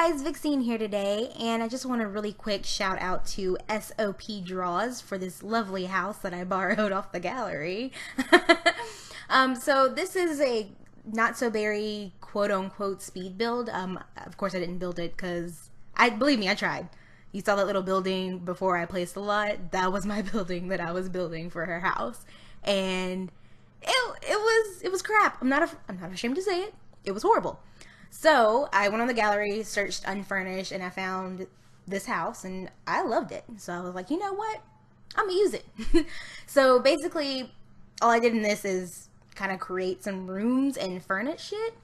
guys, Vixine here today, and I just want a really quick shout out to SOP Draws for this lovely house that I borrowed off the gallery. So this is a not so very quote unquote speed build. Of course I didn't build it because believe me, I tried. You saw that little building before I placed the lot. That was my building that I was building for her house, and it was crap. I'm not ashamed to say it. It was horrible. So I went on the gallery, searched unfurnished, and I found this house, and I loved it. So I was like, you know what? I'm gonna use it. So basically, all I did in this is kind of create some rooms and furnish it.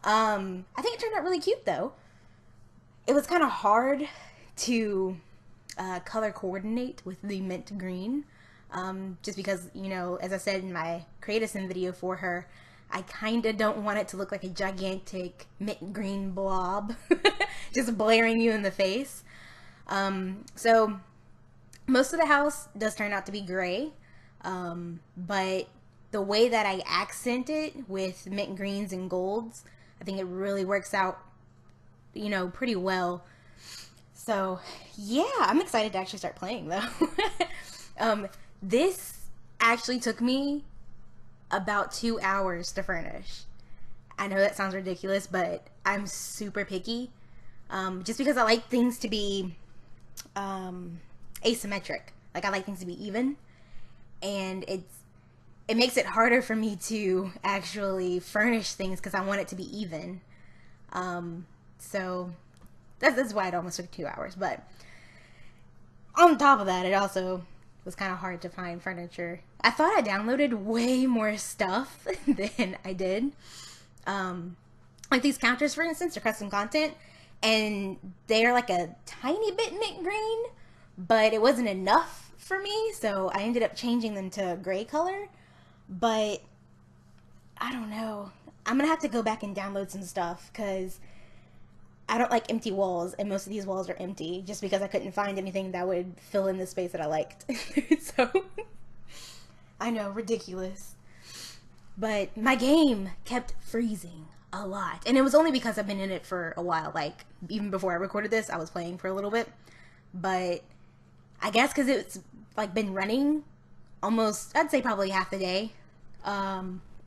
I think it turned out really cute, though. It was kind of hard to color coordinate with the mint green, just because, you know, as I said in my Create a Sim video for her, I kind of don't want it to look like a gigantic mint green blob just blaring you in the face. So most of the house does turn out to be gray, but the way that I accent it with mint greens and golds, I think it really works out, you know, pretty well. So yeah, I'm excited to actually start playing though. This actually took me about 2 hours to furnish. I know that sounds ridiculous, but I'm super picky, just because I like things to be asymmetric. Like, I like things to be even, and it makes it harder for me to actually furnish things because I want it to be even. So that's why it almost took 2 hours. But on top of that, it also was kind of hard to find furniture. I thought I downloaded way more stuff than I did. Like these counters, for instance, are custom content, and they're like a tiny bit mint green, but it wasn't enough for me, so I ended up changing them to gray color. But I don't know. I'm gonna have to go back and download some stuff because I don't like empty walls, and most of these walls are empty just because I couldn't find anything that would fill in the space that I liked. So I know, ridiculous. But my game kept freezing a lot, and it was only because I've been in it for a while. Like, even before I recorded this, I was playing for a little bit, but I guess because it's like been running almost, I'd say probably half the day,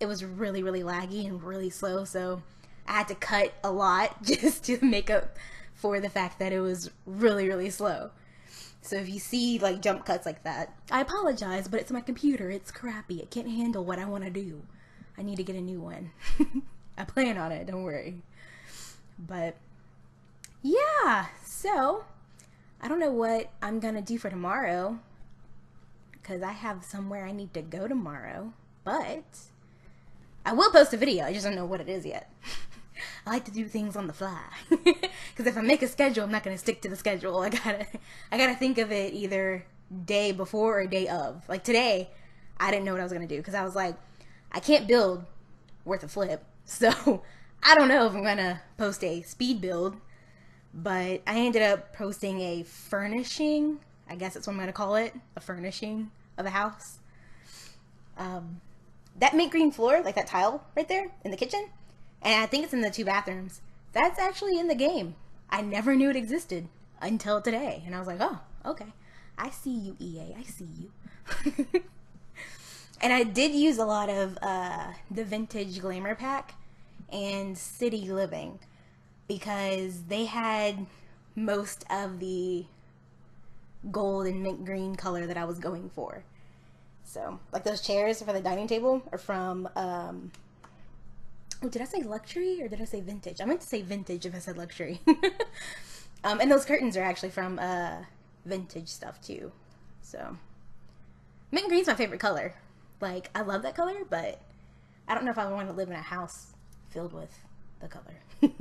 it was really laggy and really slow, so I had to cut a lot just to make up for the fact that it was really slow. So if you see like jump cuts like that, I apologize, but it's my computer. It's crappy. It can't handle what I want to do. I need to get a new one. I plan on it, don't worry. But yeah, so I don't know what I'm gonna do for tomorrow because I have somewhere I need to go tomorrow, but I will post a video. I just don't know what it is yet. I like to do things on the fly because if I make a schedule, I'm not going to stick to the schedule. I gotta think of it either day before or day of. Like today, I didn't know what I was going to do because I was like, I can't build worth a flip, so I don't know if I'm going to post a speed build, but I ended up posting a furnishing, I guess that's what I'm going to call it, a furnishing of a house. That mint green floor, like that tile right there in the kitchen, and I think it's in the 2 bathrooms, that's actually in the game. I never knew it existed until today. And I was like, oh, okay. I see you, EA. I see you. And I did use a lot of the Vintage Glamour Pack and City Living because they had most of the gold and mint green color that I was going for. So, like those chairs for the dining table are from oh, did I say luxury or did I say vintage? I meant to say vintage if I said luxury. And those curtains are actually from vintage stuff too. So mint green's my favorite color. Like, I love that color, but I don't know if I want to live in a house filled with the color.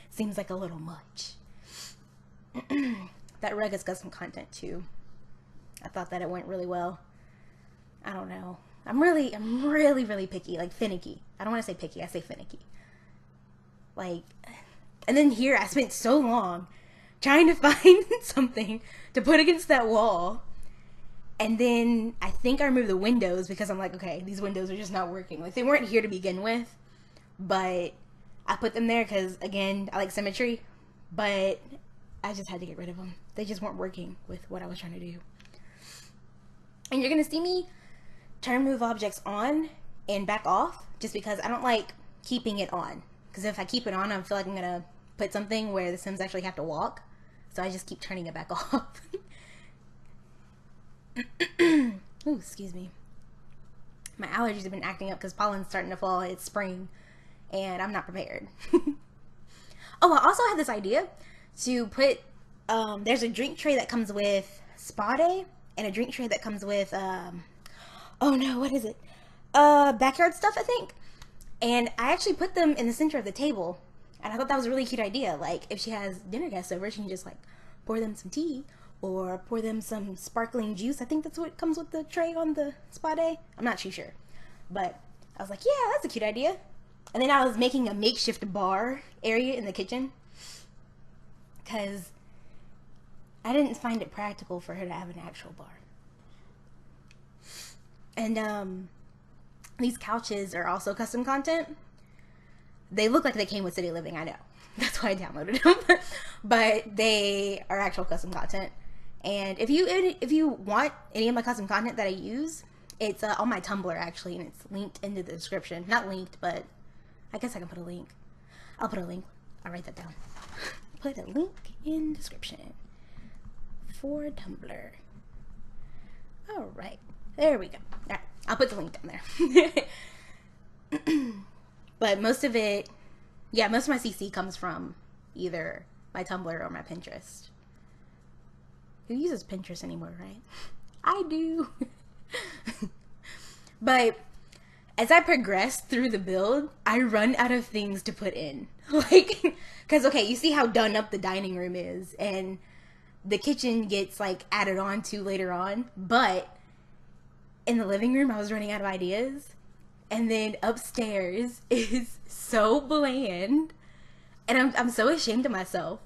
Seems like a little much. That rug has got some content too. I thought that it went really well. I don't know. I'm really picky, like finicky. I don't want to say picky, I say finicky. Like, and then here I spent so long trying to find something to put against that wall. And then I think I removed the windows because I'm like, okay, these windows are just not working. Like, they weren't here to begin with, but I put them there because, again, I like symmetry. but I just had to get rid of them. They just weren't working with what I was trying to do. And you're gonna see me turn move objects on and back off just because I don't like keeping it on. Because if I keep it on, I feel like I'm gonna put something where the Sims actually have to walk. So I just keep turning it back off. Ooh, excuse me. My allergies have been acting up because pollen's starting to fall. It's spring and I'm not prepared. Oh, I also had this idea to put, there's a drink tray that comes with spa day and a drink tray that comes with, oh no, what is it? Backyard stuff, I think. And I actually put them in the center of the table. And I thought that was a really cute idea. Like, if she has dinner guests over, she can just, like, pour them some tea or pour them some sparkling juice. I think that's what comes with the tray on the spa day. I'm not too sure. But I was like, yeah, that's a cute idea. And then I was making a makeshift bar area in the kitchen because I didn't find it practical for her to have an actual bar. And these couches are also custom content. They look like they came with City Living, I know. That's why I downloaded them. But they are actual custom content. And if you want any of my custom content that I use, it's on my Tumblr actually, and it's linked into the description. Not linked, but I guess I can put a link. I'll put a link. I'll write that down. Put a link in description for Tumblr. Alright. There we go. Alright. I'll put the link down there. But most of it, yeah, most of my CC comes from either my Tumblr or my Pinterest. Who uses Pinterest anymore, right? I do. But as I progress through the build, I run out of things to put in. Like, because, okay, you see how done up the dining room is, and the kitchen gets, like, added on to later on, but in the living room, I was running out of ideas. And then upstairs is so bland. And I'm so ashamed of myself.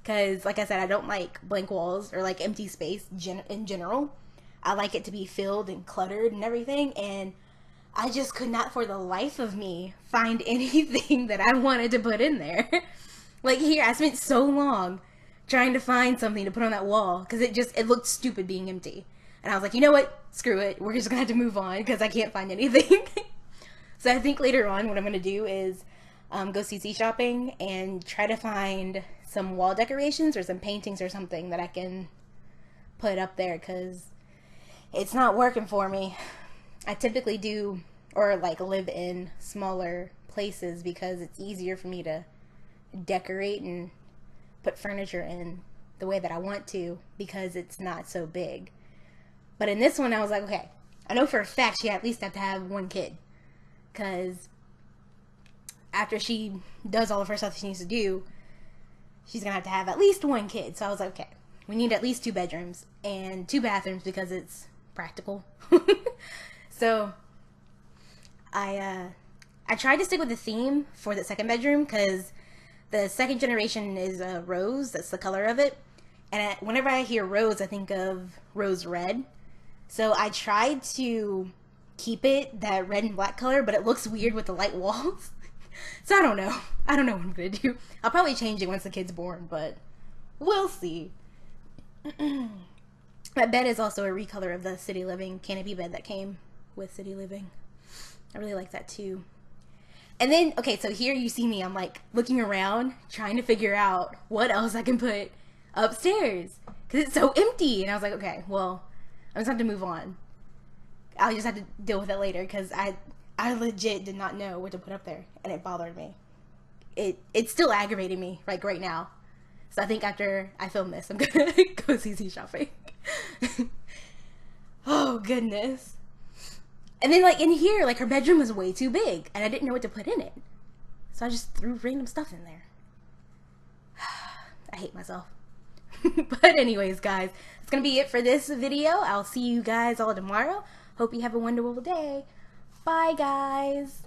Because, like I said, I don't like blank walls or, like, empty space in general. I like it to be filled and cluttered and everything. And I just could not, for the life of me, find anything that I wanted to put in there. Like, here, I spent so long trying to find something to put on that wall. Because it looked stupid being empty. And I was like, you know what? Screw it. We're just going to have to move on because I can't find anything. So I think later on what I'm going to do is go CC shopping and try to find some wall decorations or some paintings or something that I can put up there because it's not working for me. I typically do, or like live in smaller places because it's easier for me to decorate and put furniture in the way that I want to because it's not so big. But in this one I was like, okay, I know for a fact she at least have to have one kid. Because after she does all of her stuff that she needs to do, she's going to have at least one kid. So I was like, okay, we need at least 2 bedrooms and 2 bathrooms because it's practical. So I tried to stick with the theme for the second bedroom because the second generation is rose. That's the color of it. And whenever I hear rose, I think of rose red. So I tried to keep it that red and black color, but it looks weird with the light walls. So I don't know. I don't know what I'm gonna do. I'll probably change it once the kid's born, but we'll see. That bed is also a recolor of the City Living canopy bed that came with City Living. I really like that too. And then, okay, so here you see me, I'm like looking around, trying to figure out what else I can put upstairs. Because it's so empty. And I was like, okay, well, I'm just going to have to move on. I'll just have to deal with it later because I legit did not know what to put up there. And it bothered me. It's still aggravating me, like, right now. So I think after I film this, I'm going to go CC shopping. Oh, goodness. And then, like, in here, like, her bedroom was way too big. And I didn't know what to put in it. So I just threw random stuff in there. I hate myself. But anyways, guys, that's going to be it for this video. I'll see you guys all tomorrow. Hope you have a wonderful day. Bye, guys.